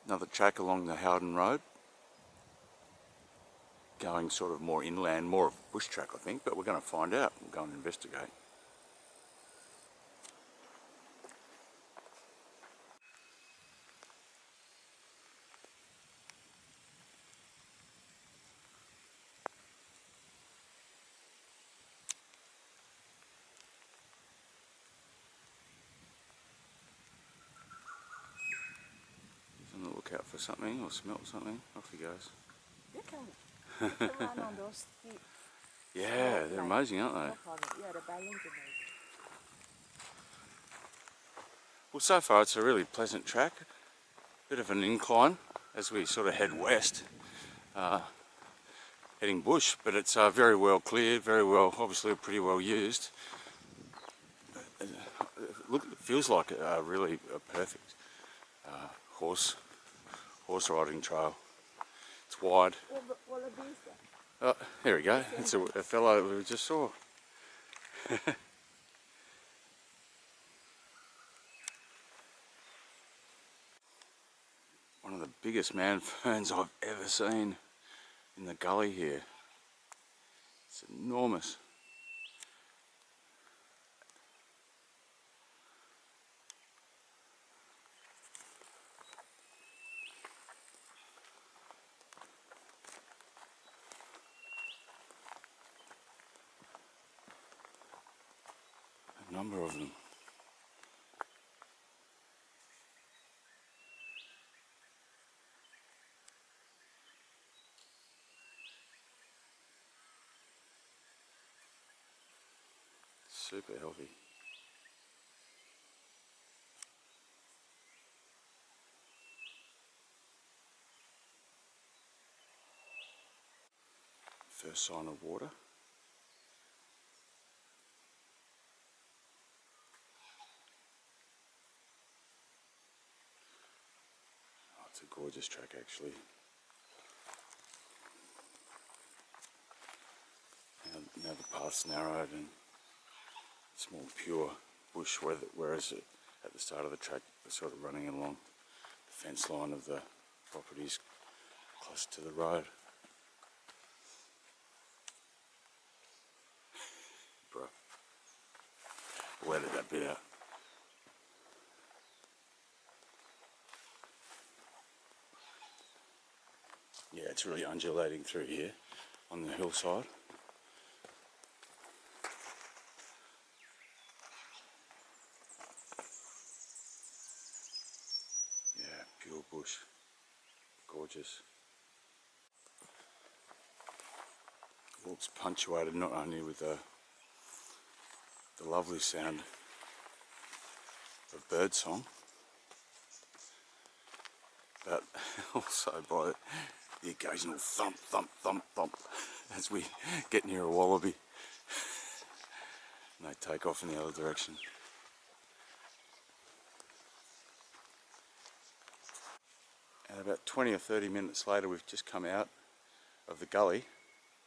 Another track along the Howden Road, going sort of more inland, more of a bush track I think, but we're going to find out. We'll go and investigate. He's on the lookout for something or smell something. Off he goes. You can run on those feet. Yeah, they're amazing, aren't they? No problem. Yeah, the balance is amazing. Well, so far it's a really pleasant track. Bit of an incline as we sort of head west, heading bush, but it's very well cleared, very well, obviously pretty well used. Look, it feels like really a perfect horse riding trail. It's wide. What are these? Oh, there we go. It's a fellow we just saw. One of the biggest man ferns I've ever seen in the gully here. It's enormous. A number of them. Super healthy. First sign of water. Oh, it's a gorgeous track actually. Now the path's narrowed and it's more pure bush, whereas at the start of the track we're sort of running along the fence line of the properties close to the road. Bro, we'll edit that bit out. Yeah, it's really undulating through here on the hillside. Yeah, pure bush. Gorgeous. Walk's punctuated not only with the lovely sound of birdsong, but also by the occasional thump, thump, thump, thump as we get near a wallaby and they take off in the other direction. And about 20 or 30 minutes later we've just come out of the gully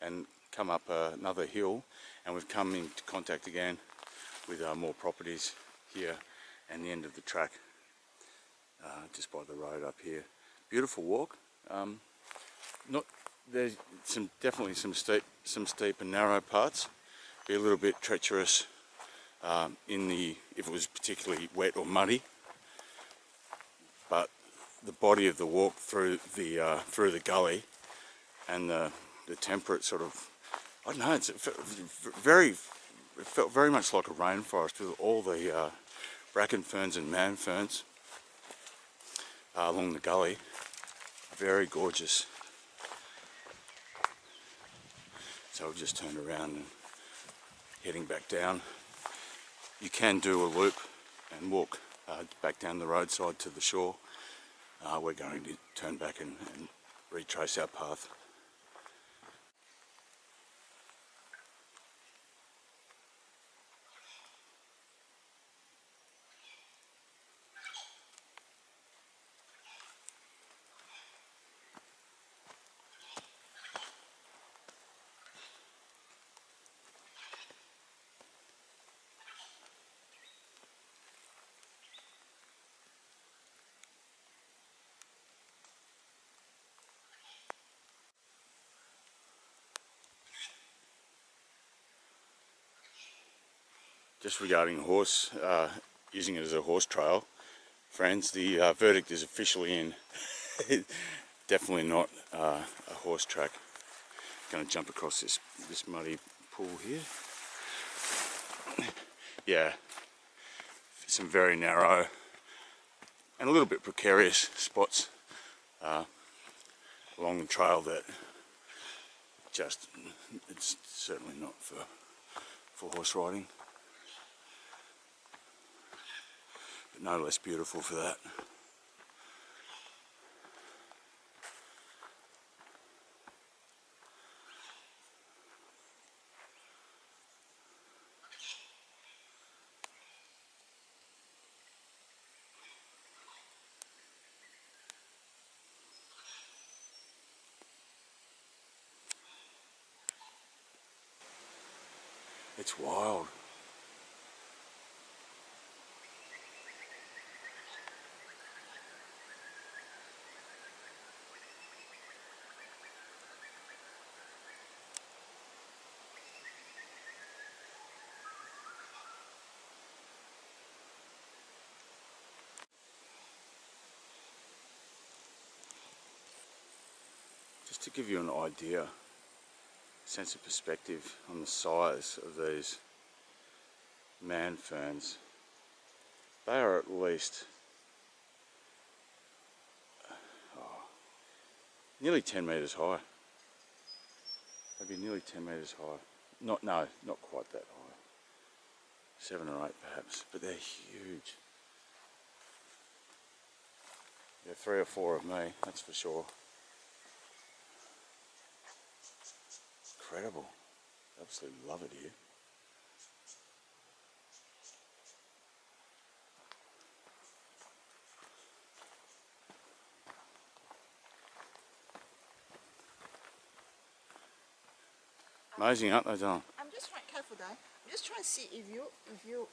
and come up another hill, and we've come into contact again with more properties here and the end of the track, just by the road up here. Beautiful walk. There's definitely some steep and narrow parts. Be a little bit treacherous if it was particularly wet or muddy, but the body of the walk through the gully and the temperate sort of, I don't know, it felt very much like a rainforest with all the bracken ferns and man ferns along the gully. Very gorgeous. So we've just turned around and heading back down. You can do a loop and walk back down the roadside to the shore. We're going to turn back and retrace our path. Just regarding horse, using it as a horse trail, friends, the verdict is officially in. Definitely not a horse track. Going to jump across this muddy pool here. Yeah, some very narrow and a little bit precarious spots along the trail that just, it's certainly not for horse riding, but no less beautiful for that. It's wild. Just to give you an idea, sense of perspective on the size of these man ferns, they are at least nearly 10 metres high. They'd be nearly 10 metres high. No, not quite that high. 7 or 8 perhaps, but they're huge. Yeah, 3 or 4 of me, that's for sure. Incredible. Absolutely love it here. Amazing, aren't they, Don? I'm just trying, careful there. I'm just trying to see if you,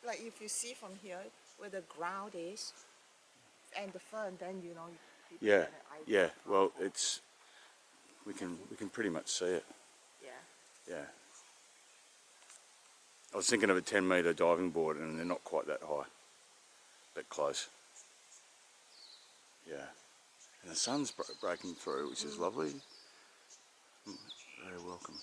like if you see from here where the ground is and the fern, then you know. People Yeah, get an idea yeah. of how Well, high. it's we can pretty much see it. Yeah. Yeah. I was thinking of a 10-metre diving board, and they're not quite that high, but close. Yeah. And the sun's breaking through, which is lovely. Very welcome.